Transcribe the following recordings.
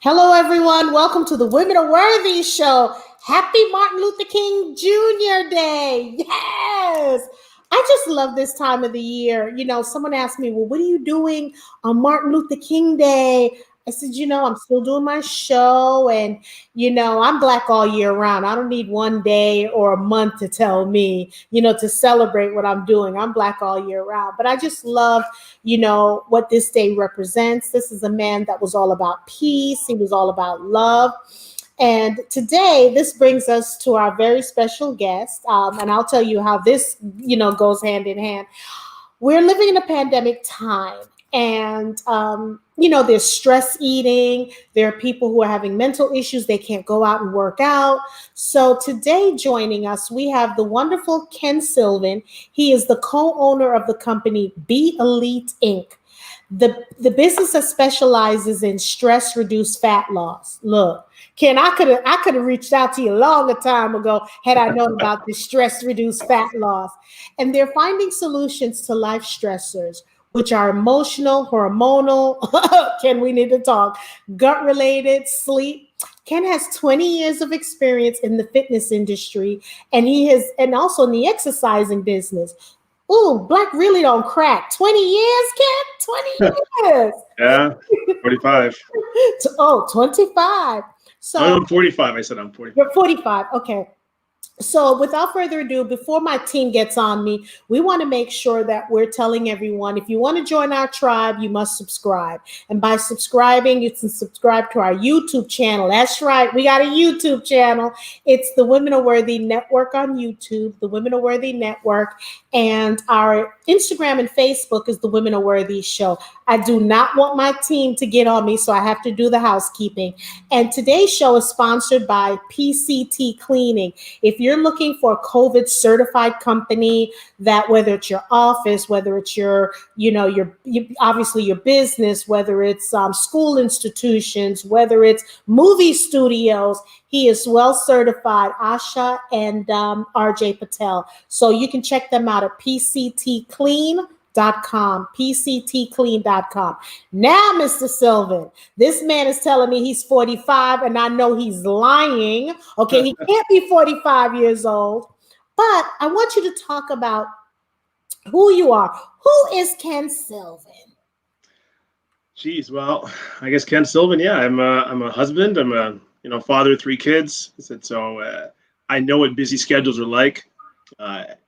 Hello, everyone. Welcome to the Women Are Worthy show. Happy Martin Luther King Jr. Day. Yes. I just love this time of the year. Someone asked me, well, what are you doing on Martin Luther King Day? I said, I'm still doing my show and, I'm Black all year round. I don't need one day or a month to tell me, to celebrate what I'm doing. I'm Black all year round. But I just love, what this day represents. This is a man that was all about peace. He was all about love. And today, this brings us to our very special guest. And I'll tell you how this, goes hand in hand. We're living in a pandemic time. And, there's stress eating. There are people who are having mental issues. They can't go out and work out. So today joining us, we have the wonderful Ken Sylvan. He is the co-owner of the company Be Elite Inc. The business that specializes in stress-reduced fat loss. Look, Ken, I could have reached out to you a longer time ago had I known about this stress-reduced fat loss. And they're finding solutions to life stressors, which are emotional, hormonal, Ken, we need to talk, gut-related, sleep. Ken has 20 years of experience in the fitness industry, and also in the exercising business. Ooh, Black really don't crack. 20 years, Ken? 20 years. Yeah, 45. 25. So I'm 45. I said I'm 45. You're 45. Okay. So without further ado, before my team gets on me, we want to make sure that we're telling everyone, if you want to join our tribe, you must subscribe. And by subscribing, you can subscribe to our YouTube channel. That's right. We got a YouTube channel. It's the Women Are Worthy Network on YouTube, the Women Are Worthy Network. And our Instagram and Facebook is the Women Are Worthy Show. I do not want my team to get on me, so I have to do the housekeeping. And today's show is sponsored by PCT Cleaning. If you're looking for a COVID certified company that, whether it's your office, whether it's your obviously your business, whether it's school institutions, whether it's movie studios, he is well certified, Asha and RJ Patel. So you can check them out at PCTClean.com, PCTclean.com. Now, Mr. Sylvan, this man is telling me he's 45, and I know he's lying. Okay, he can't be 45 years old. But I want you to talk about who you are. Who is Ken Sylvan? Geez, well, I guess Ken Sylvan. Yeah, I'm a husband. I'm a father of 3 kids. So I know what busy schedules are like.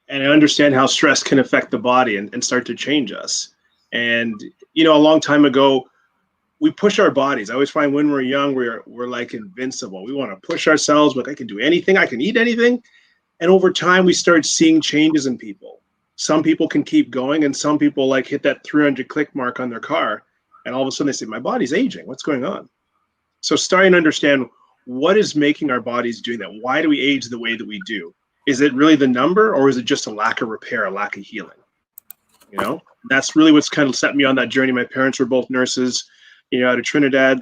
And I understand how stress can affect the body and start to change us. And, a long time ago, we push our bodies. I always find when we're young, we're like invincible. We want to push ourselves, like I can do anything, I can eat anything. And over time, we start seeing changes in people. Some people can keep going, and some people like hit that 300 click mark on their car. And all of a sudden they say, my body's aging. What's going on? So starting to understand what is making our bodies doing that. Why do we age the way that we do? Is it really the number, or is it just a lack of repair, a lack of healing? That's really what's kind of set me on that journey. My parents were both nurses, out of Trinidad.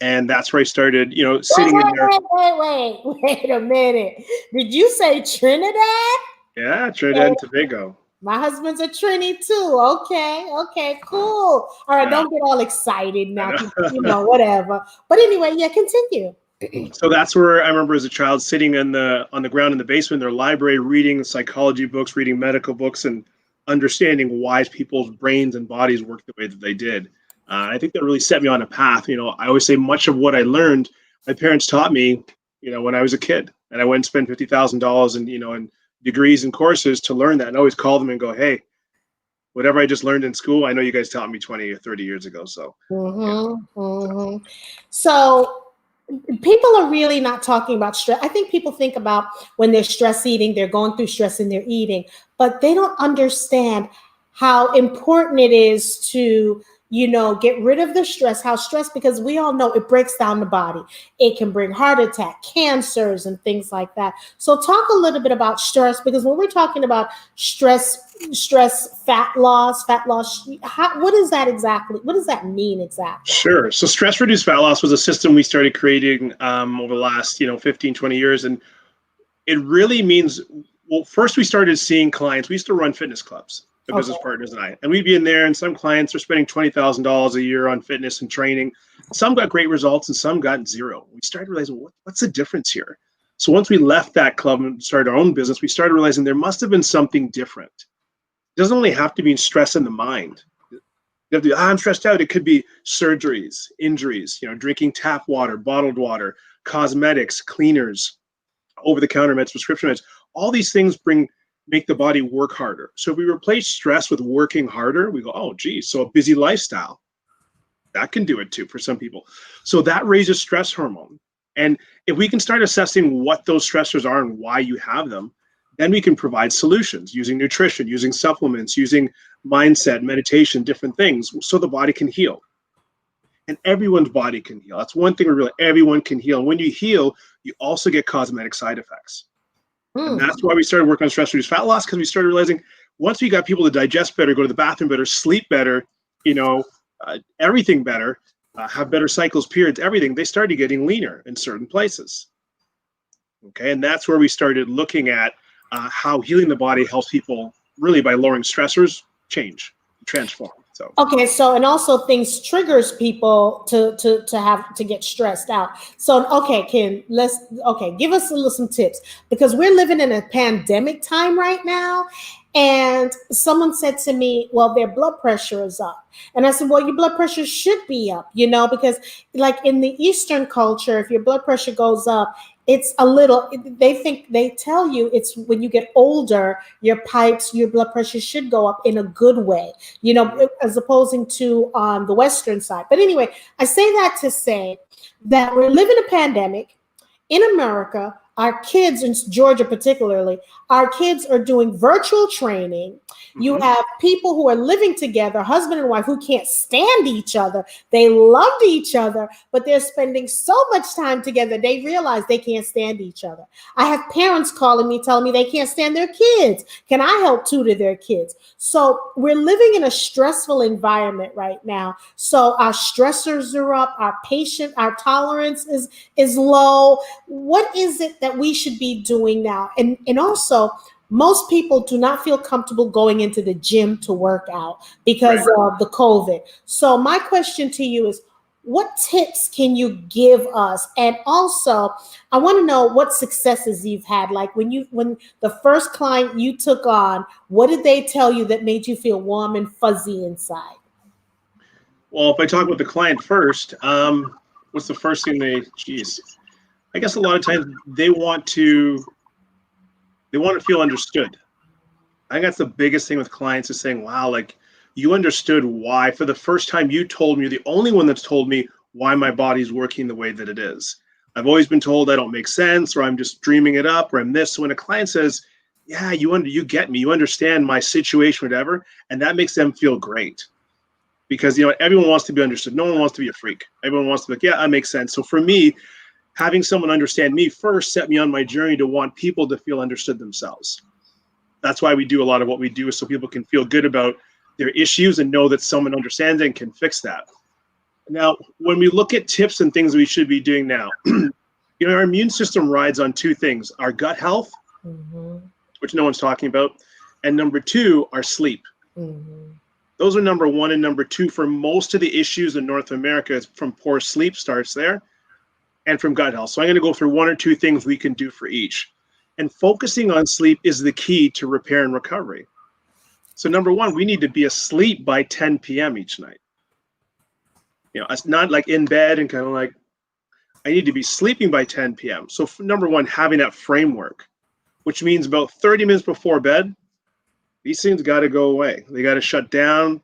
And that's where I started, sitting in there. Wait a minute. Did you say Trinidad? Yeah, Trinidad and Tobago. My husband's a Trini too. Okay, cool. All right, Don't get all excited now, whatever. But anyway, yeah, continue. So that's where I remember as a child sitting on the ground in the basement in their library, reading psychology books, reading medical books, and understanding why people's brains and bodies work the way that they did. I think that really set me on a path. I always say much of what I learned, my parents taught me, when I was a kid, and I went and spent $50,000 in degrees and courses to learn that, and I always call them and go, hey, whatever I just learned in school, I know you guys taught me 20 or 30 years ago. So, So people are really not talking about stress. I think people think about when they're stress eating, they're going through stress and they're eating, but they don't understand how important it is to get rid of the stress, because we all know it breaks down the body. It can bring heart attack, cancers, and things like that. So talk a little bit about stress, because when we're talking about stress, fat loss, what is that exactly? What does that mean exactly? Sure. So stress-reduced fat loss was a system we started creating over the last, 15, 20 years. And it really means, well, first we started seeing clients. We used to run fitness clubs. The business partners and we'd be in there, and some clients are spending $20,000 a year on fitness and training. Some got great results and some got zero. We started realizing what's the difference here. So once we left that club and started our own business, we started realizing there must have been something different. It doesn't only have to be stress in the mind. You have to, I'm stressed out. It could be surgeries, injuries, drinking tap water, bottled water, cosmetics, cleaners, over-the-counter meds, prescription meds. All these things make the body work harder. So if we replace stress with working harder, we go, oh, geez, so a busy lifestyle, that can do it too for some people. So that raises stress hormone. And if we can start assessing what those stressors are and why you have them, then we can provide solutions using nutrition, using supplements, using mindset, meditation, different things, so the body can heal. And everyone's body can heal. That's one thing everyone can heal. And when you heal, you also get cosmetic side effects. And that's why we started working on stress-reduced fat loss, because we started realizing once we got people to digest better, go to the bathroom better, sleep better, everything better, have better cycles, periods, everything, they started getting leaner in certain places. Okay, and that's where we started looking at how healing the body helps people really by lowering stressors, change, transform. So okay, so and also things triggers people to have to get stressed out. So okay, Ken, give us some tips, because we're living in a pandemic time right now. And someone said to me, well, their blood pressure is up. And I said, well, your blood pressure should be up, because like in the Eastern culture, if your blood pressure goes up, it's a little, they tell you it's when you get older, your blood pressure should go up in a good way, as opposing to on the Western side. But anyway, I say that to say that we're living a pandemic in America. Our kids in Georgia, particularly, our kids are doing virtual training. You have people who are living together, husband and wife, who can't stand each other. They loved each other, but they're spending so much time together, they realize they can't stand each other. I have parents calling me, telling me they can't stand their kids. Can I help tutor their kids? So we're living in a stressful environment right now. So our stressors are up, our tolerance is low. What is it that we should be doing now? And also, most people do not feel comfortable going into the gym to work out because of the COVID. So my question to you is, what tips can you give us? And also, I want to know what successes you've had. Like when the first client you took on, what did they tell you that made you feel warm and fuzzy inside? Well, if I talk with the client first, what's the first thing I guess a lot of times they want to feel understood. I think that's the biggest thing with clients, is saying, wow, like you understood why. For the first time, you told me, you're the only one that's told me why my body's working the way that it is. I've always been told I don't make sense, or I'm just dreaming it up, or I'm this. So when a client says, yeah, you get me, you understand my situation, whatever, and that makes them feel great. Because everyone wants to be understood. No one wants to be a freak. Everyone wants to be like, yeah, that makes sense. So for me, having someone understand me first set me on my journey to want people to feel understood themselves. That's why we do a lot of what we do, is so people can feel good about their issues and know that someone understands it and can fix that. Now, when we look at tips and things we should be doing now, our immune system rides on two things: our gut health, which no one's talking about, and number two, our sleep. Those are number one and number two for most of the issues in North America. From poor sleep starts there, and from gut health. So I'm going to go through one or two things we can do for each. And focusing on sleep is the key to repair and recovery. So number one, we need to be asleep by 10 p.m. each night. It's not like in bed and kind of like, I need to be sleeping by 10 p.m. So number one, having that framework, which means about 30 minutes before bed, these things got to go away. They got to shut down.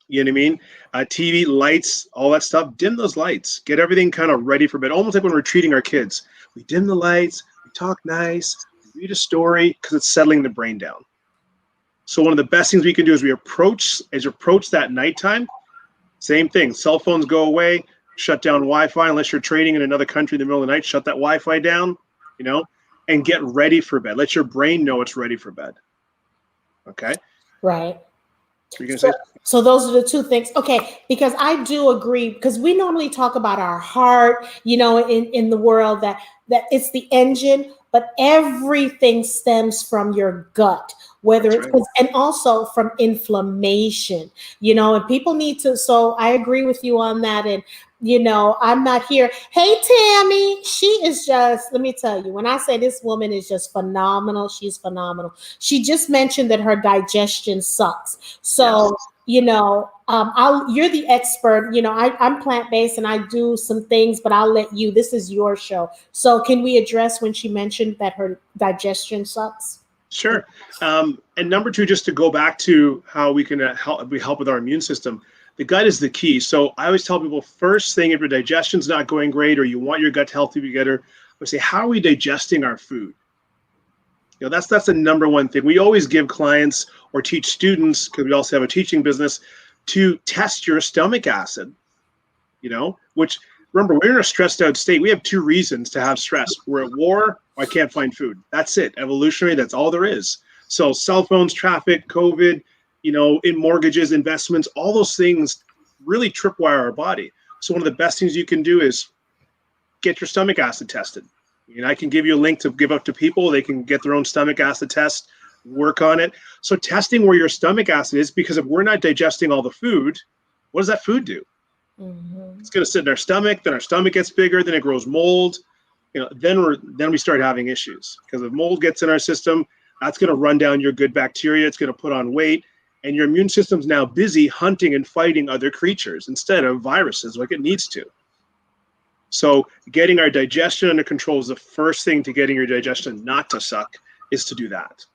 You know what I mean? TV, lights, all that stuff. Dim those lights. Get everything kind of ready for bed. Almost like when we're treating our kids. We dim the lights. We talk nice. We read a story, because it's settling the brain down. So one of the best things we can do is approach that nighttime. Same thing. Cell phones go away. Shut down Wi-Fi. Unless you're trading in another country in the middle of the night, shut that Wi-Fi down. And get ready for bed. Let your brain know it's ready for bed. Okay. Right. So those are the two things. Okay, because I do agree, because we normally talk about our heart, in the world that it's the engine, but everything stems from your gut, and also from inflammation, and people need to, so I agree with you on that. And I'm not here. Hey, Tammy, she is just, let me tell you, when I say this woman is just phenomenal, she's phenomenal. She just mentioned that her digestion sucks. So, Yes. you're the expert. I'm plant-based and I do some things, but I'll let you, this is your show. So can we address when she mentioned that her digestion sucks? Sure. And number two, just to go back to how we can help with our immune system, the gut is the key. So I always tell people, first thing, if your digestion's not going great or you want your gut health to be better, I would say, how are we digesting our food? That's the number one thing. We always give clients or teach students, because we also have a teaching business, to test your stomach acid, which, remember, we're in a stressed out state. We have two reasons to have stress. We're at war, or I can't find food. That's it. Evolutionary, that's all there is. So cell phones, traffic, COVID, in mortgages, investments, all those things really tripwire our body. So one of the best things you can do is get your stomach acid tested. I can give you a link to give up to people. They can get their own stomach acid test, work on it. So testing where your stomach acid is, because if we're not digesting all the food, what does that food do? Mm-hmm. It's going to sit in our stomach. Then our stomach gets bigger. Then it grows mold. Then we start having issues, because if mold gets in our system, that's going to run down your good bacteria. It's going to put on weight, and your immune system's now busy hunting and fighting other creatures instead of viruses like it needs to. So getting our digestion under control is the first thing to getting your digestion not to suck, is to do that.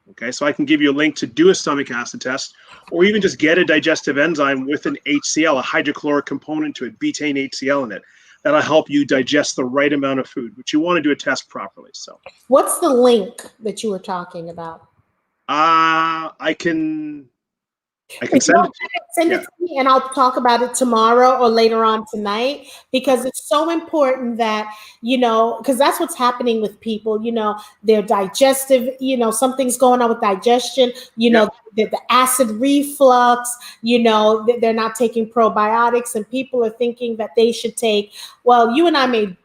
Okay, so I can give you a link to do a stomach acid test, or even just get a digestive enzyme with an HCl, a hydrochloric component to it, betaine HCl in it. That'll help you digest the right amount of food, but you want to do a test properly. So, what's the link that you were talking about? I can send it. Send it to me, and I'll talk about it tomorrow or later on tonight, because it's so important that, because that's what's happening with people, their digestive, something's going on with digestion, the acid reflux, they're not taking probiotics, and people are thinking that they should take, well, you and I may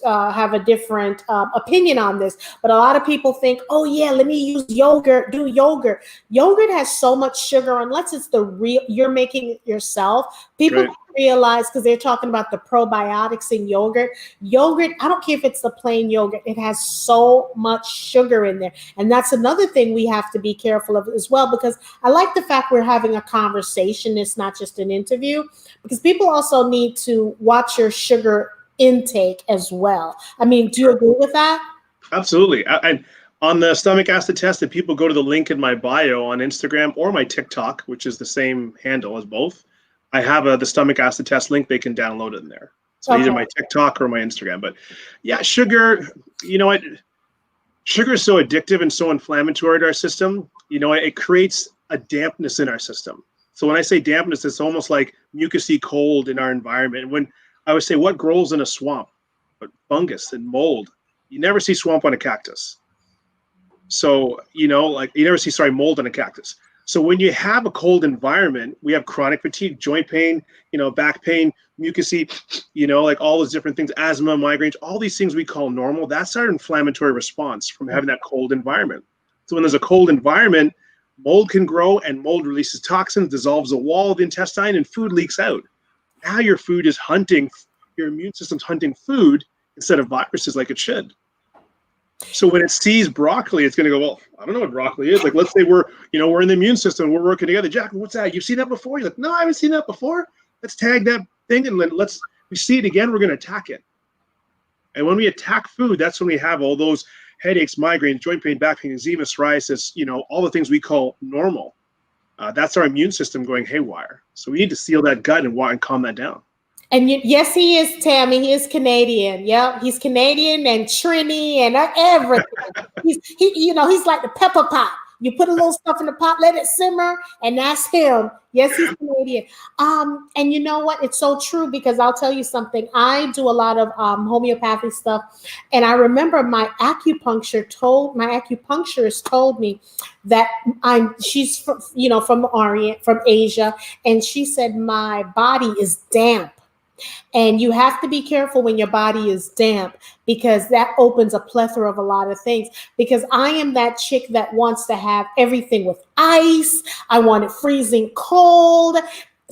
have a different opinion on this, but a lot of people think, oh yeah, let me use yogurt, do yogurt. Yogurt has so much sugar, unless it's the real, you're making it yourself. People right. Realize, because they're talking about the probiotics in yogurt. Yogurt, I don't care if it's the plain yogurt, it has so much sugar in there. And that's another thing we have to be careful of as well, because I like the fact we're having a conversation. It's not just an interview, because people also need to watch your sugar intake as well. I mean, do you agree with that? Absolutely. And on the stomach acid test, if people go to the link in my bio on Instagram or my TikTok, which is the same handle as both, I have the stomach acid test link. They can download it in there. So either my TikTok or my Instagram. But yeah, sugar, sugar is so addictive and so inflammatory to our system. It creates a dampness in our system. So when I say dampness, it's almost like mucousy cold in our environment. When I would say, what grows in a swamp? But fungus and mold. You never see swamp on a cactus. So, you never see, mold on a cactus. So when you have a cold environment, we have chronic fatigue, joint pain, back pain, mucousy, all those different things, asthma, migraines, all these things we call normal. That's our inflammatory response from having that cold environment. So when there's a cold environment, mold can grow, and mold releases toxins, dissolves the wall of the intestine, and food leaks out. Now your food is hunting, your immune system's hunting food instead of viruses like it should. So when it sees broccoli, it's going to go, well, I don't know what broccoli is. Like, let's say we're in the immune system, we're working together. Jack, what's that? You've seen that before? You're like, no, I haven't seen that before. Let's tag that thing, and we see it again, we're going to attack it. And when we attack food, that's when we have all those headaches, migraines, joint pain, back pain, eczema, psoriasis, all the things we call normal. That's our immune system going haywire. So we need to seal that gut and calm that down. And yes, he is, Tammy. He is Canadian. Yep, he's Canadian and Trini and everything. He's like the pepper pot. You put a little stuff in the pot, let it simmer, and that's him. Yes, he's Canadian. And you know what? It's so true, because I'll tell you something. I do a lot of homeopathy stuff, and I remember my acupuncturist told me that she's from the Orient, from Asia, and she said my body is damp. And you have to be careful when your body is damp, because that opens a plethora of a lot of things. Because I am that chick that wants to have everything with ice. I want it freezing cold.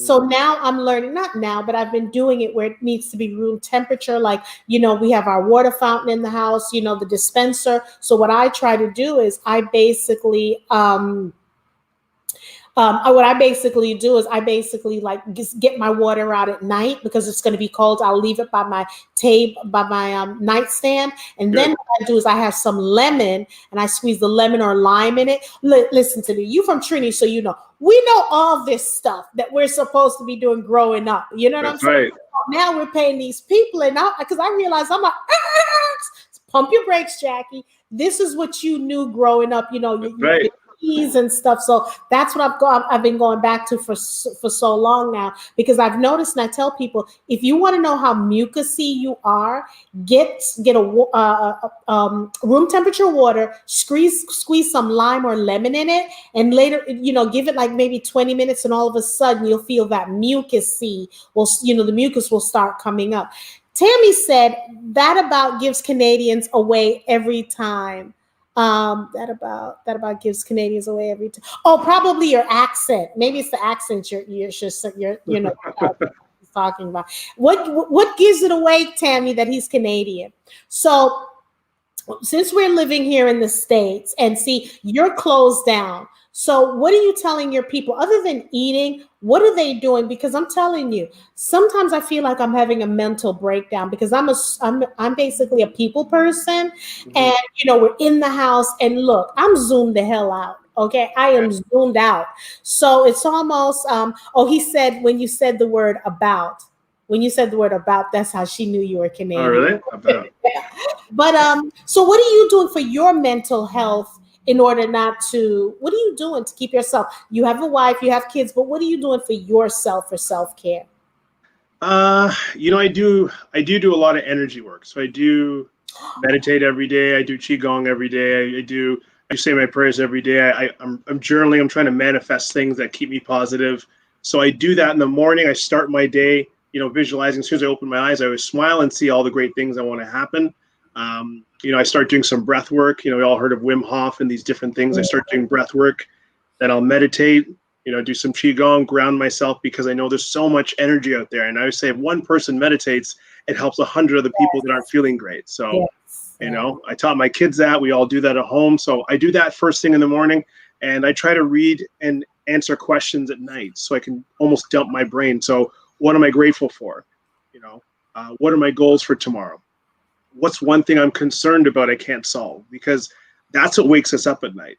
So now I'm learning, not now, but I've been doing it where it needs to be room temperature. Like, we have our water fountain in the house, the dispenser. So what I try to do is I basically, what I basically do is I basically like just get my water out at night because it's going to be cold. I'll leave it by my table, by my nightstand. And then what I do is I have some lemon and I squeeze the lemon or lime in it. Listen to me. You from Trinity, so we know all this stuff that we're supposed to be doing growing up. You know what I'm saying? Right. Now we're paying these people, and because I realize I'm like, pump your brakes, Jackie. This is what you knew growing up. Right. And stuff. So that's what I've been going back to for so long now, because I've noticed, and I tell people, if you want to know how mucusy you are, get a room temperature water, squeeze some lime or lemon in it, and later, give it like maybe 20 minutes, and all of a sudden you'll feel that mucusy the mucus will start coming up. Tammy said that about gives Canadians away every time. That about gives Canadians away every time. Oh, probably your accent. Maybe it's the accent you're talking about. What gives it away, Tammy, that he's Canadian? So since we're living here in the States, and see, you're closed down. So what are you telling your people other than eating? What are they doing? Because I'm telling you, sometimes I feel like I'm having a mental breakdown because I'm basically a people person, and we're in the house, and look, I'm zoomed the hell out. Okay, I am zoomed out. So it's almost he said when you said the word about. When you said the word about, that's how she knew you were Canadian. Oh, really? About. But so what are you doing for your mental health in order not to? What are you doing to keep yourself? You have a wife, you have kids, but what are you doing for yourself for self-care? I do a lot of energy work. So I do meditate every day. I do qigong every day. I say my prayers every day. I'm journaling. I'm trying to manifest things that keep me positive. So I do that in the morning. I start my day, visualizing. As soon as I open my eyes, I always smile and see all the great things I want to happen. I start doing some breath work. We all heard of Wim Hof and these different things. I start doing breath work. Then I'll meditate, do some qigong, ground myself, because I know there's so much energy out there. And I always say if one person meditates, it helps 100 other people that aren't feeling great. So, I taught my kids that. We all do that at home. So I do that first thing in the morning, and I try to read and answer questions at night so I can almost dump my brain. So what am I grateful for? What are my goals for tomorrow? What's one thing I'm concerned about I can't solve? Because that's what wakes us up at night.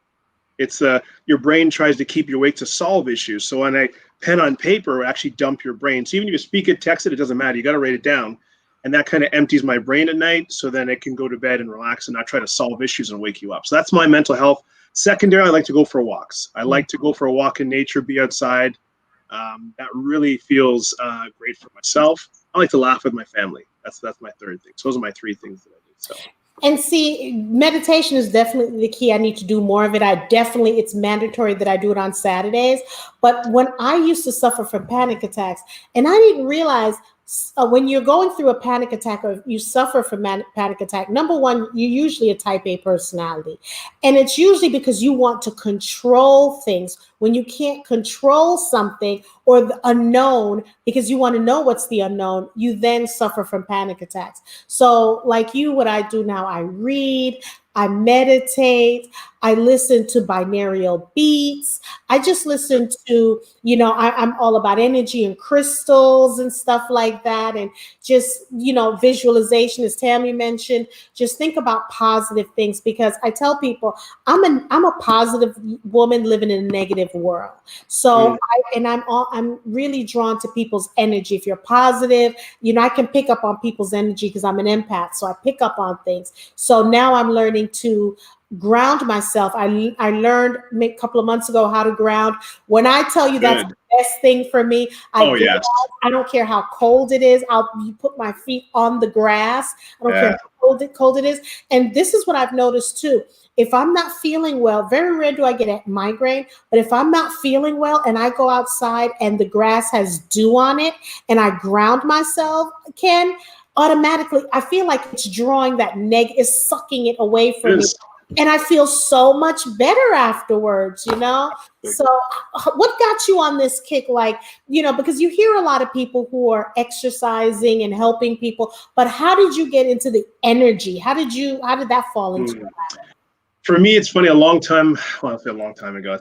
It's your brain tries to keep you awake to solve issues. So when I pen on paper, actually dump your brain. So even if you speak it, text it, it doesn't matter. You got to write it down. And that kind of empties my brain at night, so then I can go to bed and relax and not try to solve issues and wake you up. So that's my mental health. Secondary, I like to go for walks. I like to go for a walk in nature, be outside. That really feels great for myself. I like to laugh with my family. That's my third thing. So those are my three things that I do. So. And see, meditation is definitely the key. I need to do more of it. It's mandatory that I do it on Saturdays. But when I used to suffer from panic attacks, and I didn't realize when you're going through a panic attack or you suffer from panic attack, number one, you're usually a type A personality. And it's usually because you want to control things. When you can't control something or the unknown, because you want to know what's the unknown, you then suffer from panic attacks. So like you, what I do now, I read, I meditate, I listen to binaural beats. I just listen to, I'm all about energy and crystals and stuff like that. And just, visualization, as Tammy mentioned, just think about positive things, because I tell people I'm a positive woman living in a negative world. So I'm really drawn to people's energy. If you're positive, I can pick up on people's energy because I'm an empath. So I pick up on things. So now I'm learning to ground myself. I learned a couple of months ago how to ground. When I tell you that's the best thing for me, I don't care how cold it is. You put my feet on the grass. I don't care how cold it is. And this is what I've noticed too. If I'm not feeling well, very rare do I get a migraine, but if I'm not feeling well and I go outside and the grass has dew on it and I ground myself, Ken, automatically I feel like it's drawing that it's sucking it away from me. And I feel so much better afterwards, you know? So what got you on this kick? Like, you know, because you hear a lot of people who are exercising and helping people, but how did you get into the energy? How did that fall into your lap? For me, it's funny, a long time, well, I say a long time ago,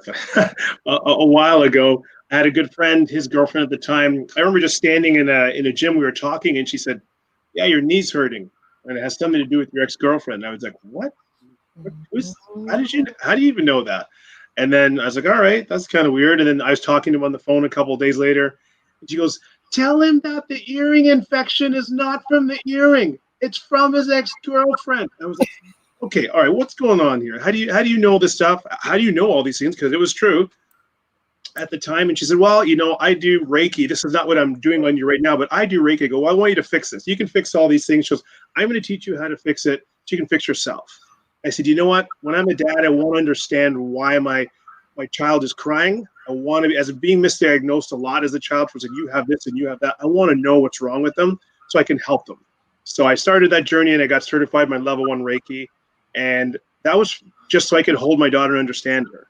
a while ago, I had a good friend, his girlfriend at the time. I remember just standing in a gym, we were talking, and she said, yeah, your knee's hurting. And it has something to do with your ex-girlfriend. I was like, what? How do you even know that? And then I was like, all right, that's kind of weird. And then I was talking to him on the phone a couple of days later, and she goes, tell him that the earring infection is not from the earring. It's from his ex-girlfriend. I was like, okay, all right, what's going on here? How do you know this stuff? How do you know all these things? Because it was true at the time. And she said, well, you know, I do Reiki. This is not what I'm doing on you right now, but I do Reiki. I go, well, I want you to fix this. You can fix all these things. She goes, I'm going to teach you how to fix it so you can fix yourself. I said, you know what? When I'm a dad, I want to understand why my child is crying. I want to be, as being misdiagnosed a lot as a child, for saying you have this and you have that. I want to know what's wrong with them so I can help them. So I started that journey and I got certified my level 1 Reiki. And that was just so I could hold my daughter and understand her.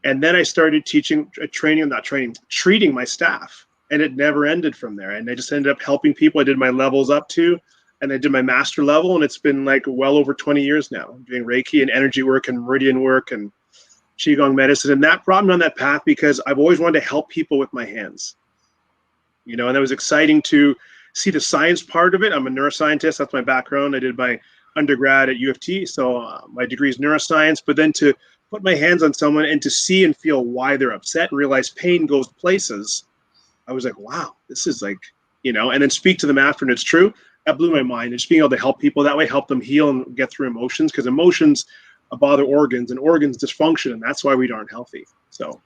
And then I started treating my staff. And it never ended from there. And I just ended up helping people. I did my levels up to, and I did my master level. And it's been like well over 20 years now doing Reiki and energy work and meridian work and Qigong medicine. And that brought me on that path because I've always wanted to help people with my hands. You know, and that was exciting to see the science part of it. I'm a neuroscientist. That's my background. I did my undergrad at U of T. So my degree is neuroscience, but then to put my hands on someone and to see and feel why they're upset and realize pain goes places. I was like, wow, this is like, you know, and then speak to them after, and it's true. That blew my mind. And just being able to help people that way, help them heal and get through emotions, because emotions bother organs and organs dysfunction. And that's why we aren't healthy. So.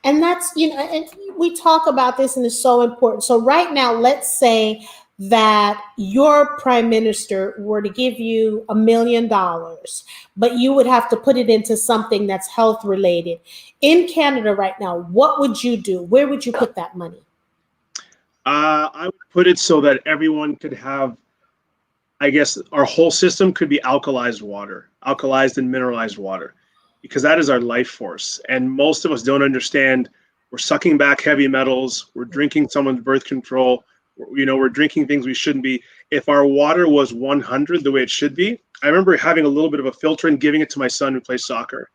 And that's, you know, and we talk about this and it's so important. So right now, let's say that your prime minister were to give you $1 million, but you would have to put it into something that's health related. In Canada right now, what would you do? Where would you put that money? I would put it so that everyone could have, I guess, our whole system could be alkalized and mineralized water, because that is our life force. And most of us don't understand. We're sucking back heavy metals. We're drinking someone's birth control. You know, we're drinking things we shouldn't be. If our water was 100 the way it should be, I remember having a little bit of a filter and giving it to my son who plays soccer.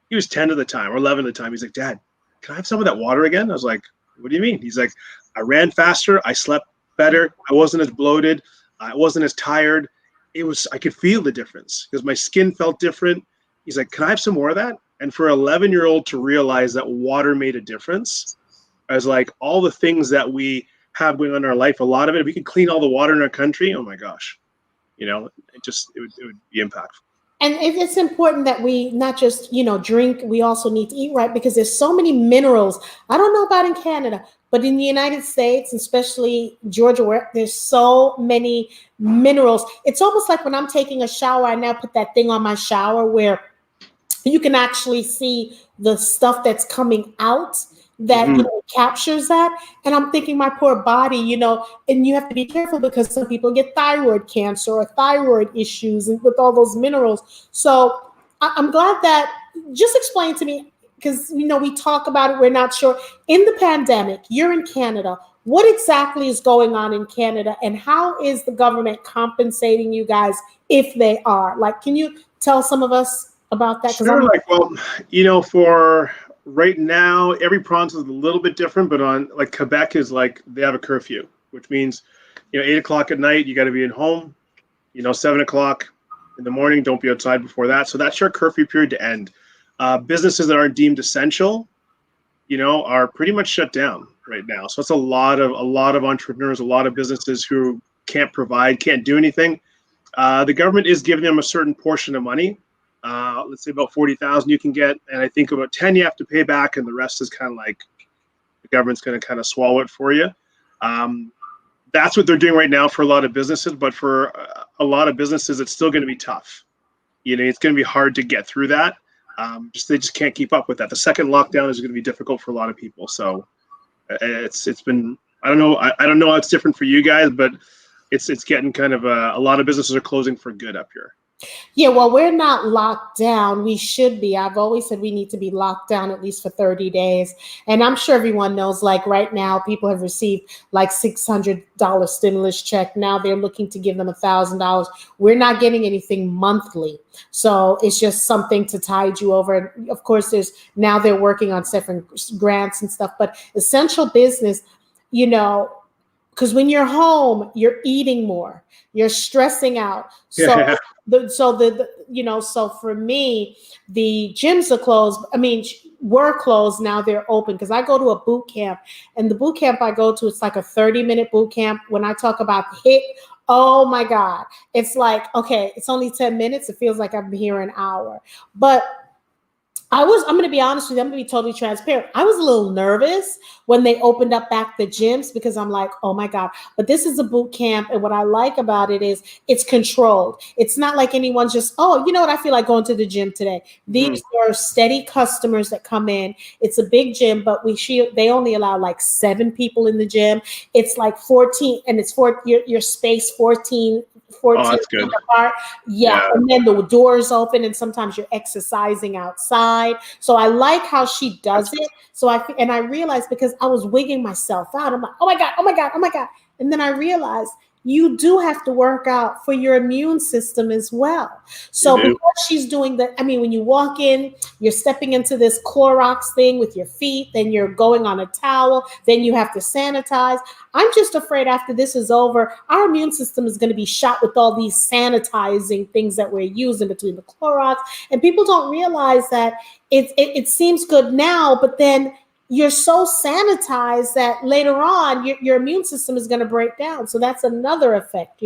He was 10 at the time or 11 at the time. He's like, Dad, can I have some of that water again? I was like, what do you mean? He's like, I ran faster. I slept better. I wasn't as bloated. I wasn't as tired. I could feel the difference because my skin felt different. He's like, can I have some more of that? And for an 11-year-old to realize that water made a difference, I was like, all the things that we have going on in our life, a lot of it, if we could clean all the water in our country, oh my gosh, you know, it would be impactful. And it's important that we not just, you know, drink, we also need to eat right, because there's so many minerals. I don't know about in Canada, but in the United States, especially Georgia, where there's so many minerals. It's almost like when I'm taking a shower, I now put that thing on my shower where you can actually see the stuff that's coming out that you know, captures that. And I'm thinking, my poor body, you know, and you have to be careful because some people get thyroid cancer or thyroid issues and with all those minerals. So I'm glad that, just explain to me, because, you know, we talk about it, we're not sure. In the pandemic, you're in Canada. What exactly is going on in Canada, and how is the government compensating you guys if they are? Like, can you tell some of us about that? Sure. Like, well, you know, for right now, every province is a little bit different, but on like Quebec is like, they have a curfew, which means, you know, 8 o'clock at night, you got to be at home, you know, 7 o'clock in the morning, don't be outside before that. So that's your curfew period to end. Businesses that aren't deemed essential, you know, are pretty much shut down right now. So it's a lot of entrepreneurs, a lot of businesses who can't do anything. The government is giving them a certain portion of money. Let's say about 40,000 you can get, and I think about 10 you have to pay back, and the rest is kind of like the government's going to kind of swallow it for you. That's what they're doing right now for a lot of businesses, but for a lot of businesses, it's still going to be tough. You know, it's going to be hard to get through that. They just can't keep up with that. The second lockdown is going to be difficult for a lot of people. So it's been, I don't know how it's different for you guys, but it's getting kind of a lot of businesses are closing for good up here. Yeah, well, we're not locked down. We should be. I've always said we need to be locked down at least for 30 days. And I'm sure everyone knows, like right now, people have received like $600 stimulus check. Now they're looking to give them $1,000. We're not getting anything monthly. So it's just something to tide you over. And of course, now they're working on different grants and stuff, but essential business, you know, because when you're home, you're eating more, you're stressing out. So Yeah. so for me, the gyms are closed. I mean, were closed. Now they're open because I go to a boot camp, and the boot camp I go to, it's like a 30-minute boot camp. When I talk about HIT, oh my God, it's like, okay, it's only 10 minutes. It feels like I'm here an hour. But I'm going to be honest with you. I'm going to be totally transparent. I was a little nervous when they opened up back the gyms because I'm like, oh my God, but this is a boot camp. And what I like about it is it's controlled. It's not like anyone's just, oh, you know what? I feel like going to the gym today. These are steady customers that come in. It's a big gym, but they only allow like 7 people in the gym. It's like 14 and it's for your space 14 Oh, that's feet good. apart. Yeah. Yeah. And then the doors open and sometimes you're exercising outside. So I like how she does it. So I realized because I was wigging myself out. I'm like, oh my God, oh my God, oh my God. And then I realized you do have to work out for your immune system as well. So because she's doing that, I mean, when you walk in, you're stepping into this Clorox thing with your feet, then you're going on a towel, then you have to sanitize. I'm just afraid after this is over, our immune system is going to be shot with all these sanitizing things that we're using between the Clorox. And people don't realize that it seems good now, but then you're so sanitized that later on your immune system is going to break down. So that's another effect,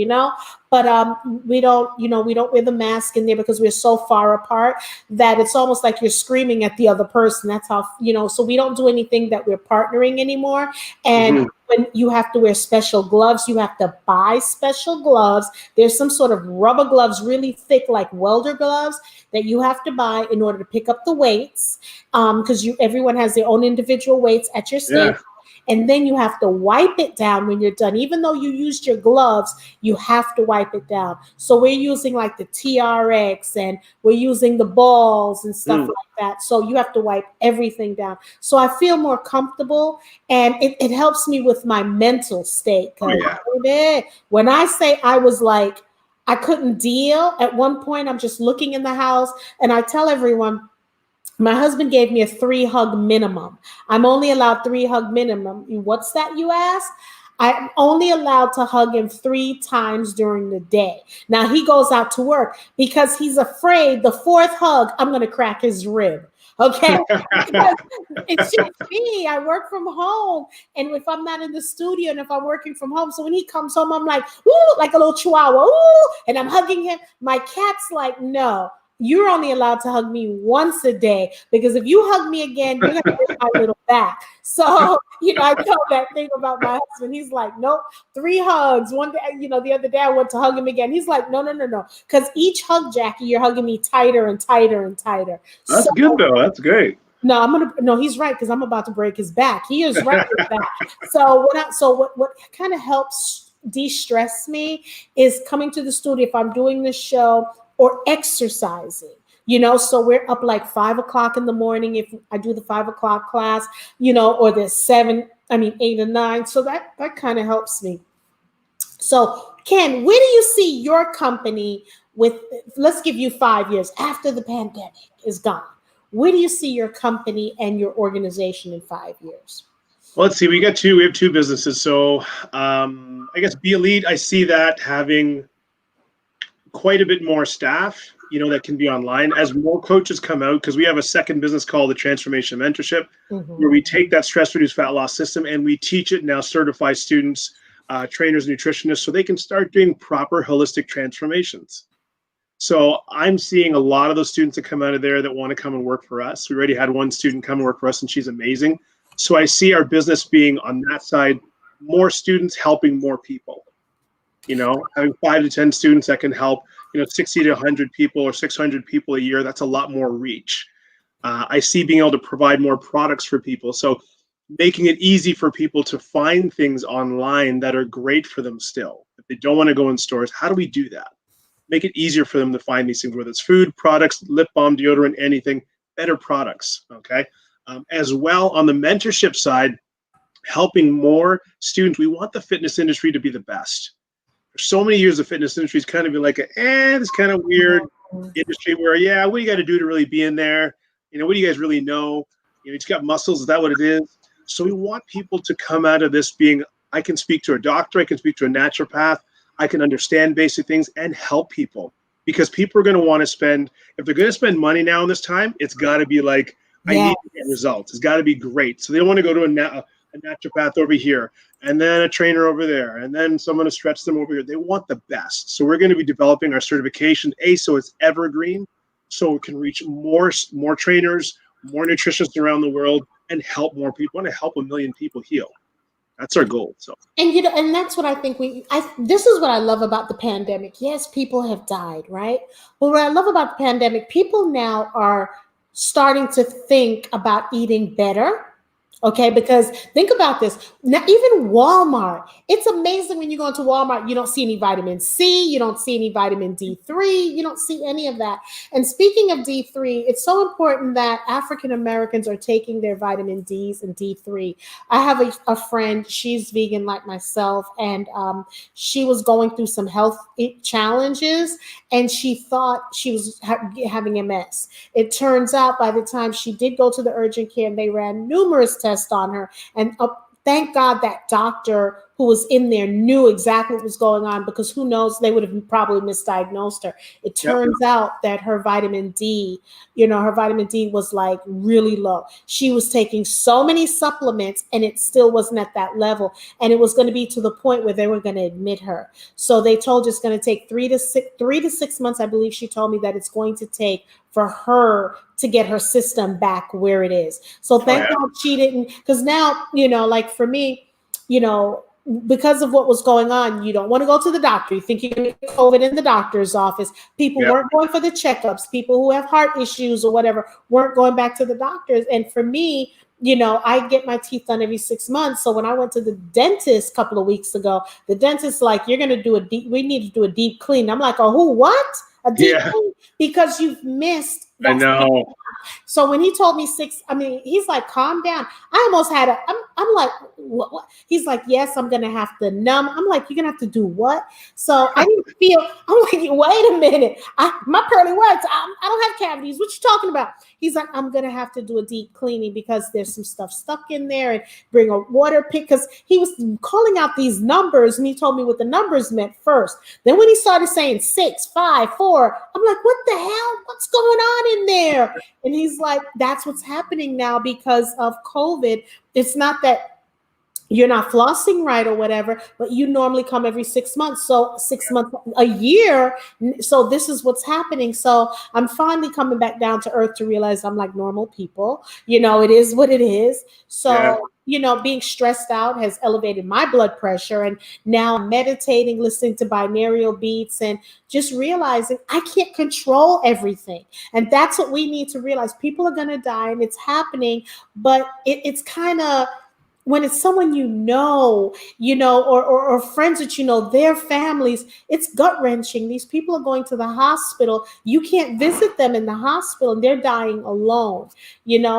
but we don't wear the mask in there because we're so far apart that it's almost like you're screaming at the other person. That's how, so we don't do anything that we're partnering anymore. And when you have to wear special gloves, you have to buy special gloves. There's some sort of rubber gloves, really thick, like welder gloves, that you have to buy in order to pick up the weights, because everyone has their own individual weights at your stand. Yeah. And then you have to wipe it down when you're done. Even though you used your gloves, you have to wipe it down. So we're using like the TRX and we're using the balls and stuff like that. So you have to wipe everything down. So I feel more comfortable and it helps me with my mental state. When I say I was like, I couldn't deal, at one point I'm just looking in the house and I tell everyone, my husband gave me a 3-hug minimum. I'm only allowed 3-hug minimum. What's that, you ask? I'm only allowed to hug him 3 times during the day. Now he goes out to work because he's afraid the 4th hug, I'm going to crack his rib. Okay. Because it's just me. I work from home. And if I'm not in the studio and if I'm working from home, so when he comes home, I'm like, woo, like a little chihuahua, woo, and I'm hugging him. My cat's like, no. You're only allowed to hug me once a day because if you hug me again, you're going to hurt my little back. So, I know that thing about my husband. He's like, nope, 3 hugs. One day, the other day I went to hug him again. He's like, no. Because each hug, Jackie, you're hugging me tighter and tighter and tighter. That's good though. That's great. No, he's right because I'm about to break his back. He is right with that. So what kind of helps de-stress me is coming to the studio if I'm doing this show or exercising. So we're up like 5 o'clock in the morning if I do the 5 o'clock class, or there's 8 or 9. So that kind of helps me. So Ken, where do you see your company let's give you 5 years after the pandemic is gone? Where do you see your company and your organization in 5 years? Well, let's see. We have 2 businesses. So I guess Be Elite, I see that having quite a bit more staff, that can be online as more coaches come out, because we have a second business called the Transformation Mentorship, where we take that stress reduced fat loss system and we teach it now, certify students, trainers, nutritionists, so they can start doing proper holistic transformations. So I'm seeing a lot of those students that come out of there that want to come and work for us. We already had one student come and work for us and she's amazing. So I see our business being on that side, more students helping more people. Having 5 to 10 students that can help, 60 to 100 people or 600 people a year, that's a lot more reach. I see being able to provide more products for people. So making it easy for people to find things online that are great for them still. If they don't want to go in stores, how do we do that? make it easier for them to find these things, whether it's food, products, lip balm, deodorant, anything, better products, okay? As well, on the mentorship side, helping more students. We want the fitness industry to be the best. For so many years, the fitness industry has kind of been like, this kind of weird industry where, yeah, what do you got to do to really be in there? You know, what do you guys really know? You know, you just got muscles. Is that what it is? So we want people to come out of this being, I can speak to a doctor, I can speak to a naturopath, I can understand basic things and help people, because people are going to want to spend, if they're going to spend money now in this time, it's got to be like, I need to get results. It's got to be great. So they don't want to go to a naturopath over here, and then a trainer over there, and then someone to stretch them over here. They want the best. So we're going to be developing our certification, so it's evergreen, so it can reach more trainers, more nutritionists around the world, and help more people. We want to help 1 million people heal. That's our goal. So, and you know, and that's what I think this is what I love about the pandemic. Yes, people have died, right? But what I love about the pandemic, people now are starting to think about eating better. Okay, because think about this. Now, even Walmart, it's amazing when you go into Walmart, you don't see any vitamin C, you don't see any vitamin D3, you don't see any of that. And speaking of D3, it's so important that African Americans are taking their vitamin Ds and D3. I have a friend, she's vegan like myself, and she was going through some health challenges, and she thought she was having MS. It turns out by the time she did go to the urgent care, they ran numerous tests on her, and thank God that doctor who was in there knew exactly what was going on, because who knows, they would have probably misdiagnosed her. It turns out that her vitamin D, her vitamin D was like really low. She was taking so many supplements and it still wasn't at that level. And it was going to be to the point where they were going to admit her. So they told her it's going to take 3 to 6 months. I believe she told me that it's going to take for her to get her system back where it is. So thank God she didn't, because now, like for me, because of what was going on, you don't want to go to the doctor. You think you're going to get COVID in the doctor's office. People weren't going for the checkups. People who have heart issues or whatever weren't going back to the doctors. And for me, I get my teeth done every 6 months. So when I went to the dentist a couple of weeks ago, the dentist's like, we need to do a deep clean. I'm like, oh, who, what? A deep clean? Because you've missed. I know. So when he told me he's like, calm down. I almost had I'm like, what? He's like, yes, I'm going to have to numb. I'm like, you're going to have to do what? So I didn't feel, I'm like, wait a minute. My pearly whites, I don't have cavities. What you talking about? He's like, I'm going to have to do a deep cleaning because there's some stuff stuck in there, and bring a water pick. Because he was calling out these numbers, and he told me what the numbers meant first. Then when he started saying 6, 5, 4, I'm like, what the hell? What's going on in there? And he's like, that's what's happening now because of COVID. It's not that you're not flossing right or whatever, but you normally come every 6 months. So 6 months, a year. So this is what's happening. So I'm finally coming back down to earth to realize I'm like normal people. It is what it is. So, being stressed out has elevated my blood pressure. And now I'm meditating, listening to binaural beats, and just realizing I can't control everything. And that's what we need to realize. People are going to die and it's happening, but it's kind of, when it's someone or friends that their families, it's gut-wrenching. These people are going to the hospital. You can't visit them in the hospital, and they're dying alone,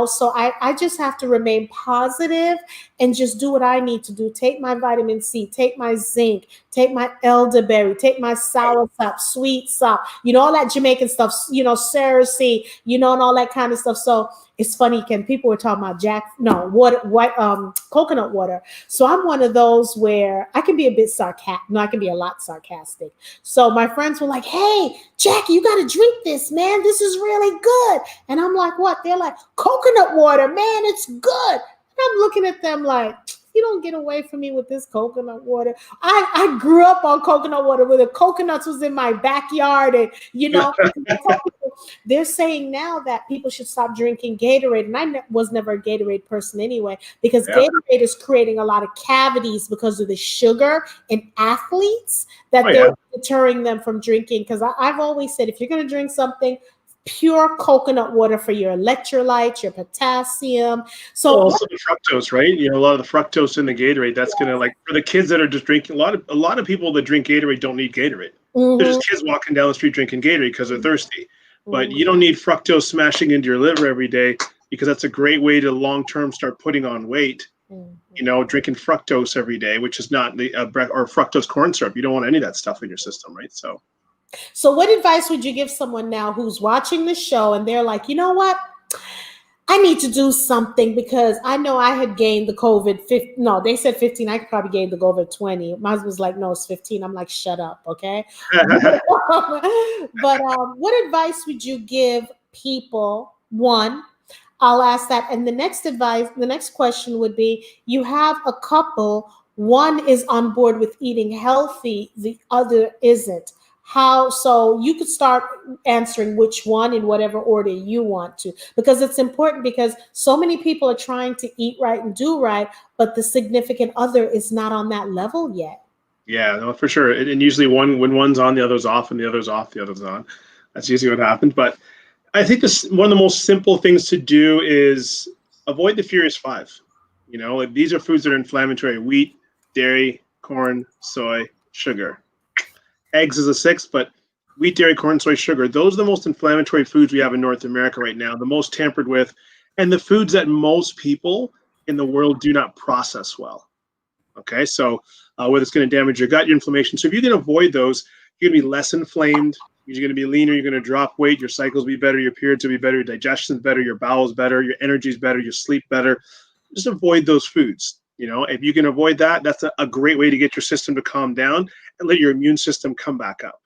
So I just have to remain positive and just do what I need to do. Take my vitamin C, take my zinc, take my elderberry, take my soursop, sweet sop, all that Jamaican stuff, cerasee, and all that kind of stuff. So it's funny, Ken, people were talking about coconut water. So I'm one of those where I can be a bit sarcastic. No, I can be a lot sarcastic. So my friends were like, hey, Jackie, you got to drink this, man. This is really good. And I'm like, what? They're like, coconut water, man, it's good. And I'm looking at them like, you don't get away from me with this coconut water. I grew up on coconut water where the coconuts was in my backyard. And, they're saying now that people should stop drinking Gatorade. And I was never a Gatorade person anyway, because Gatorade is creating a lot of cavities because of the sugar in athletes that they're deterring them from drinking. Because I've always said, if you're going to drink something, pure coconut water for your electrolytes, your potassium. So also the fructose, right? A lot of the fructose in the Gatorade, that's going to, like, for the kids that are just drinking, a lot of people that drink Gatorade don't need Gatorade. They're Mm-hmm. just kids walking down the street drinking Gatorade because they're thirsty. But you Mm-hmm. don't need fructose smashing into your liver every day, because that's a great way to long term start putting on weight. Drinking fructose every day, which is not the or fructose corn syrup. You don't want any of that stuff in your system, right? So, what advice would you give someone now who's watching the show and they're like, you know what? I need to do something because I know I had gained the COVID. No, they said 15. I could probably gain the COVID 20. My husband's like, no, it's 15. I'm like, shut up, okay? But what advice would you give people? One, I'll ask that. And the next question would be, you have a couple, one is on board with eating healthy, the other isn't. How, so you could start answering which one in whatever order you want to, because it's important, because so many people are trying to eat right and do right, but the significant other is not on that level yet. Yeah, no, for sure. And usually when one's on, the other's off, and the other's off, the other's on. That's usually what happens. But I think one of the most simple things to do is avoid the Furious Five. Like, these are foods that are inflammatory: wheat, dairy, corn, soy, sugar. Eggs is a sixth, but wheat, dairy, corn, soy, sugar, those are the most inflammatory foods we have in North America right now, the most tampered with, and the foods that most people in the world do not process well. Okay, so whether it's going to damage your gut, your inflammation. So if you can avoid those, you're going to be less inflamed. You're going to be leaner. You're going to drop weight. Your cycles will be better. Your periods will be better. Your digestion's better. Your bowels better. Your energy's better. Your sleep better. Just avoid those foods. If you can avoid that, that's a great way to get your system to calm down and let your immune system come back up.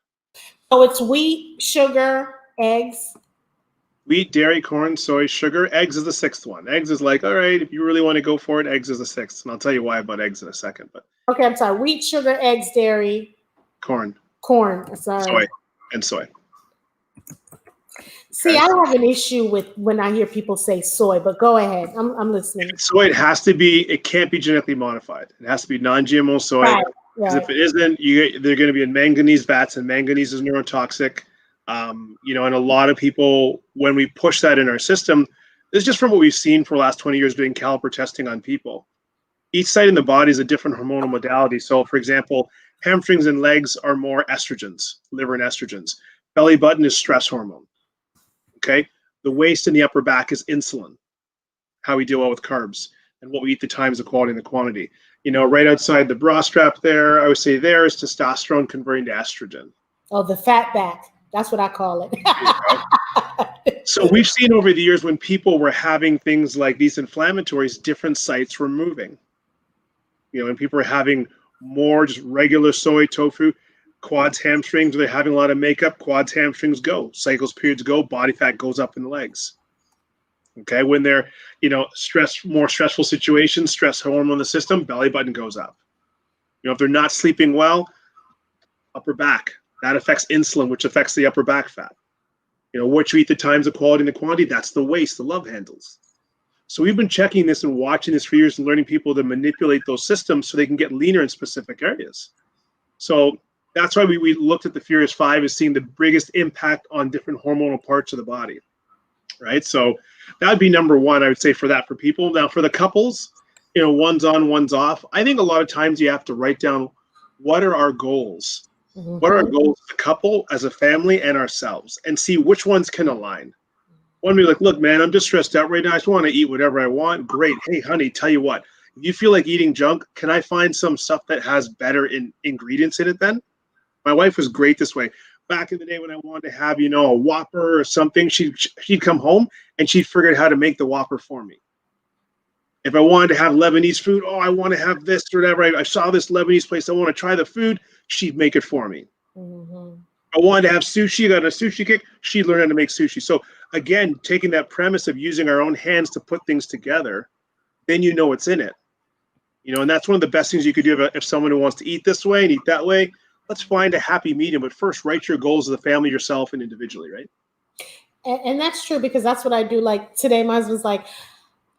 So it's wheat, sugar, eggs. Wheat, dairy, corn, soy, sugar. Eggs is the sixth one. Eggs is like, all right, if you really want to go for it, eggs is the sixth. And I'll tell you why about eggs in a second. But Okay, I'm sorry. Wheat, sugar, eggs, dairy, corn, corn. Sorry. soy, and soy. See, I have an issue with when I hear people say soy, but go ahead. I'm listening. Soy, it can't be genetically modified. It has to be non-GMO soy. Right, Because right. if it isn't, they're going to be in manganese vats, and manganese is neurotoxic. And a lot of people, when we push that in our system, this is just from what we've seen for the last 20 years doing caliper testing on people. Each site in the body is a different hormonal modality. So, for example, hamstrings and legs are more estrogens, liver and estrogens. Belly button is stress hormone. Okay. The waist and the upper back is insulin, how we deal well with carbs, and what we eat, the times, the quality, and the quantity. Right outside the bra strap there, I would say there is testosterone converting to estrogen. Oh, the fat back. That's what I call it. So we've seen over the years, when people were having things like these inflammatories, different sites were moving. And people were having more just regular soy, tofu, quads, hamstrings. They're having a lot of makeup, quads, hamstrings go. Cycles, periods go. Body fat goes up in the legs. Okay, when they're, more stressful situations, stress hormone in the system, belly button goes up. If they're not sleeping well, upper back, that affects insulin, which affects the upper back fat. What you eat, the times, the quality, and the quantity, that's the waist, the love handles. So we've been checking this and watching this for years and learning people to manipulate those systems so they can get leaner in specific areas. So that's why we looked at the Furious Five as seeing the biggest impact on different hormonal parts of the body. Right. So that would be number one, I would say, for people. Now, for the couples, one's on, one's off. I think a lot of times you have to write down, what are our goals? Mm-hmm. What are our goals as a couple, as a family, and ourselves, and see which ones can align. One be like, look, man, I'm just stressed out right now. I just want to eat whatever I want. Great. Hey, honey, tell you what, if you feel like eating junk, can I find some stuff that has better ingredients in it then? My wife was great this way. Back in the day when I wanted to have, a Whopper or something, she'd come home and she'd figure out how to make the Whopper for me. If I wanted to have Lebanese food, I want to have this or whatever. I saw this Lebanese place. I want to try the food. She'd make it for me. Mm-hmm. I wanted to have sushi. Got a sushi kick. She'd learn how to make sushi. So again, taking that premise of using our own hands to put things together, then what's in it. And that's one of the best things you could do if someone who wants to eat this way and eat that way. Let's find a happy medium, but first write your goals as a family, yourself, and individually, right? And that's true, because that's what I do. Like today, my husband's like,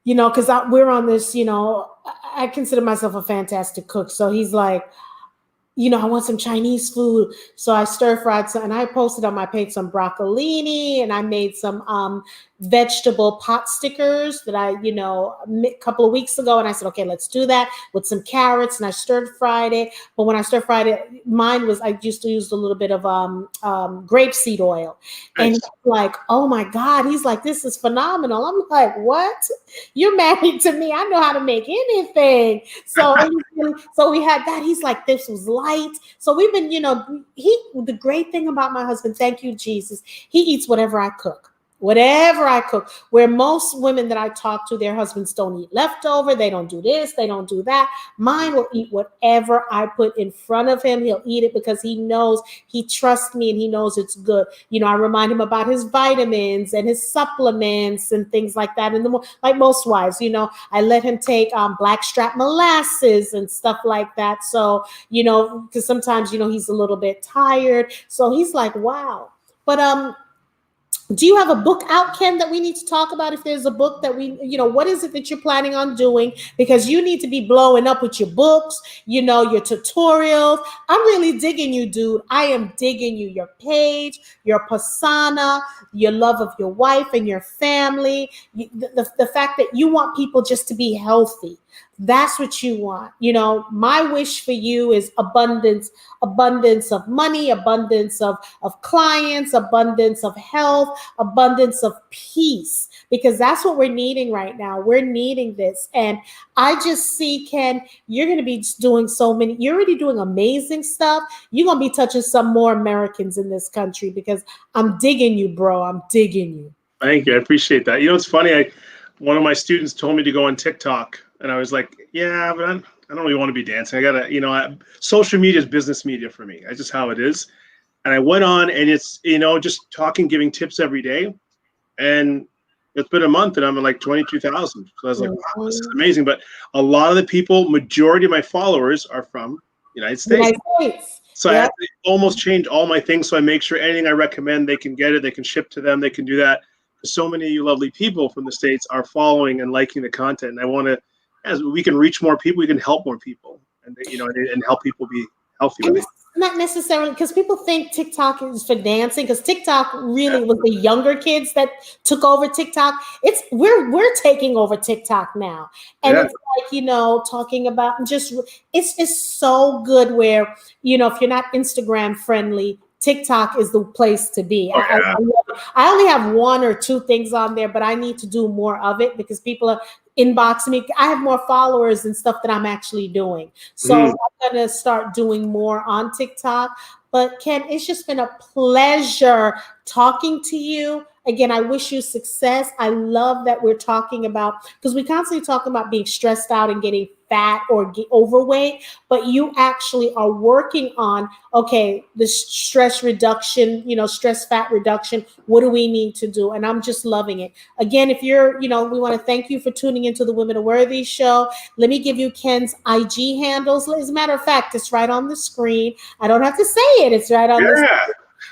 because we're on this, I consider myself a fantastic cook. So he's like, I want some Chinese food. So I stir fried some, and I posted on my page some broccolini, and I made some vegetable pot stickers that a couple of weeks ago. And I said, okay, let's do that with some carrots. And I stir fried it. But when I stir fried it, I used to use a little bit of grapeseed oil. And Nice. he's like, oh my God. He's like, this is phenomenal. I'm like, what? You're married to me. I know how to make anything. So we had that. He's like, this was light. So we've been, the great thing about my husband, thank you, Jesus, he eats whatever I cook. Whatever I cook, where most women that I talk to, their husbands don't eat leftover. They don't do this. They don't do that. Mine will eat whatever I put in front of him. He'll eat it because he knows, he trusts me and he knows it's good. I remind him about his vitamins and his supplements and things like that. And like most wives, I let him take blackstrap molasses and stuff like that. So, because sometimes, he's a little bit tired. So he's like, wow. But do you have a book out, Ken, that we need to talk about? If there's a book that what is it that you're planning on doing? Because you need to be blowing up with your books, your tutorials. I'm really digging you, dude. I am digging you, your page, your persona, your love of your wife and your family, the fact that you want people just to be healthy. That's what you want. My wish for you is abundance of money, abundance of clients, abundance of health, abundance of peace, because that's what we're needing right now. We're needing this. And I just see, Ken, you're going to be doing you're already doing amazing stuff. You're going to be touching some more Americans in this country, because I'm digging you, bro. I'm digging you. Thank you. I appreciate that. It's funny. One of my students told me to go on TikTok, and I was like, yeah, but I don't really want to be dancing. I gotta, social media is business media for me. That's just how it is. And I went on, and it's, just talking, giving tips every day. And it's been a month, and I'm at like 22,000. So I was like, wow, this is amazing. But a lot of the people, majority of my followers are from the United States. So I had to almost change all my things. So I make sure anything I recommend, they can get it, they can ship to them, they can do that. So many of you lovely people from the States are following and liking the content. And I want to, as we can reach more people, we can help more people, and and help people be healthy. And it's not necessarily because people think TikTok is for dancing, because TikTok really was the younger kids that took over TikTok. We're taking over TikTok now. And it's like, talking about it's so good where, if you're not Instagram friendly, TikTok is the place to be. I only have one or two things on there, but I need to do more of it because people are inboxing me. I have more followers and stuff that I'm actually doing. So I'm going to start doing more on TikTok. But Ken, it's just been a pleasure talking to you. Again, I wish you success. I love that we're talking about, because we constantly talk about being stressed out and getting fat or get overweight, but you actually are working on, okay, the stress reduction, stress fat reduction. What do we need to do? And I'm just loving it. Again, if you're, we want to thank you for tuning into the Women Are Worthy show. Let me give you Ken's IG handles. As a matter of fact, it's right on the screen. I don't have to say it. It's right on the screen.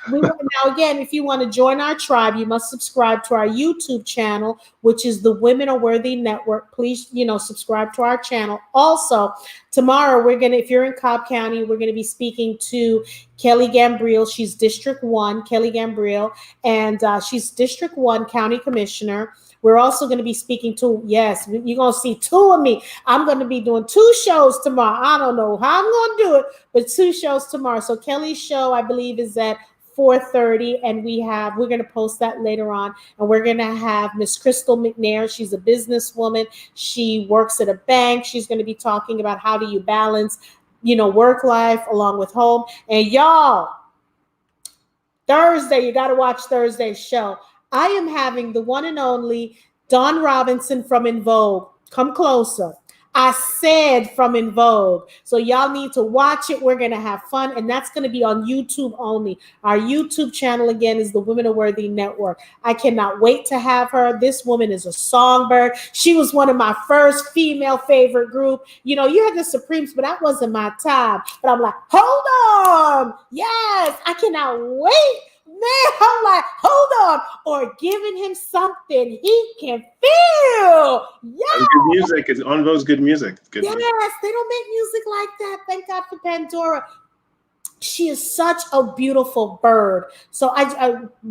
Now, again, if you want to join our tribe, you must subscribe to our YouTube channel, which is the Women Are Worthy Network. Please, subscribe to our channel. Also, tomorrow, if you're in Cobb County, we're going to be speaking to Kelly Gambriel. She's District 1, Kelly Gambriel, and she's District 1 County Commissioner. We're also going to be speaking to, yes, you're going to see two of me. I'm going to be doing 2 shows tomorrow. I don't know how I'm going to do it, but 2 shows tomorrow. So Kelly's show, I believe, is at 4:30, and we're going to post that later on. And we're going to have Miss Crystal McNair. She's a businesswoman. She works at a bank. She's going to be talking about how do you balance, work life along with home. And y'all, Thursday, you got to watch Thursday's show. I am having the one and only Dawn Robinson from In Vogue. Come closer. I said from In Vogue. So y'all need to watch it. We're going to have fun. And that's going to be on YouTube only. Our YouTube channel, again, is the Women Are Worthy Network. I cannot wait to have her. This woman is a songbird. She was one of my first female favorite group. You had the Supremes, but that wasn't my time. But I'm like, hold on. Yes, I cannot wait. Man, I'm like, hold on, or giving him something he can feel. Yeah, good music. It's on those good music. Good yes, music. They don't make music like that. Thank God for Pandora. she is such a beautiful bird. So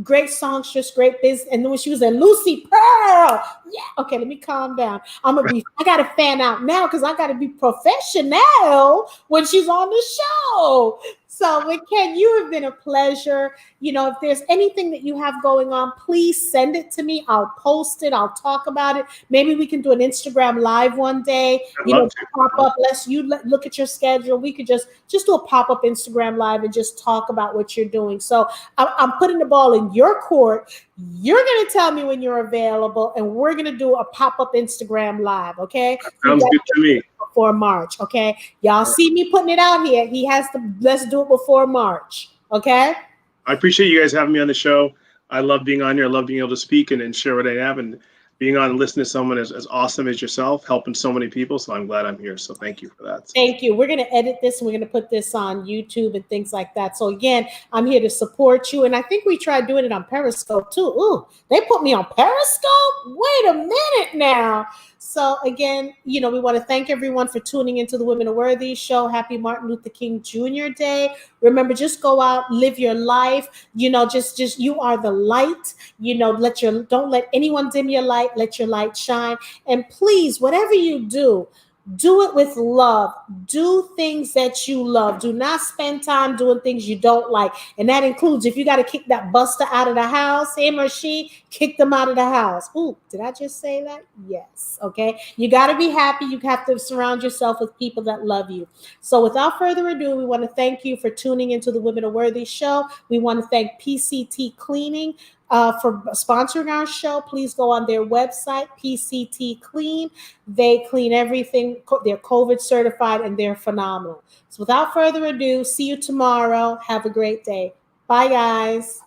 great songstress, great business. And then when she was in Lucy Pearl, yeah. Okay, let me calm down. I gotta fan out now because I gotta be professional when she's on the show. So, Ken, you have been a pleasure. If there's anything that you have going on, please send it to me. I'll post it. I'll talk about it. Maybe we can do an Instagram live one day. I'd love to. Pop up. Look at your schedule. We could just do a pop up Instagram live and just talk about what you're doing. So I'm putting the ball in your court. You're going to tell me when you're available, and we're going to do a pop up Instagram live. Okay. That sounds good to me. Before March. Okay. Y'all see me putting it out here. Let's do it before March. Okay. I appreciate you guys having me on the show. I love being on here. I love being able to speak and share what I have, and being on and listening to someone as awesome as yourself, helping so many people. So I'm glad I'm here. So thank you for that. Thank you. We're going to edit this and we're going to put this on YouTube and things like that. So again, I'm here to support you. And I think we tried doing it on Periscope too. Ooh, they put me on Periscope? Wait a minute now. So again, we want to thank everyone for tuning into the Women Are Worthy show. Happy Martin Luther King Jr. Day. Remember, just go out, live your life. Just you are the light. Don't let anyone dim your light. Let your light shine. And please, whatever you do it with love. Do things that you love. Do not spend time doing things you don't like. And that includes if you got to kick that buster out of the house, him or she, kick them out of the house. Ooh, did I just say that? Yes. Okay. You got to be happy. You have to surround yourself with people that love you. So without further ado, we want to thank you for tuning into the Women Are Worthy show. We want to thank PCT Cleaning for sponsoring our show. Please go on their website, PCT Clean. They clean everything. They're COVID certified and they're phenomenal. So without further ado, see you tomorrow. Have a great day. Bye, guys.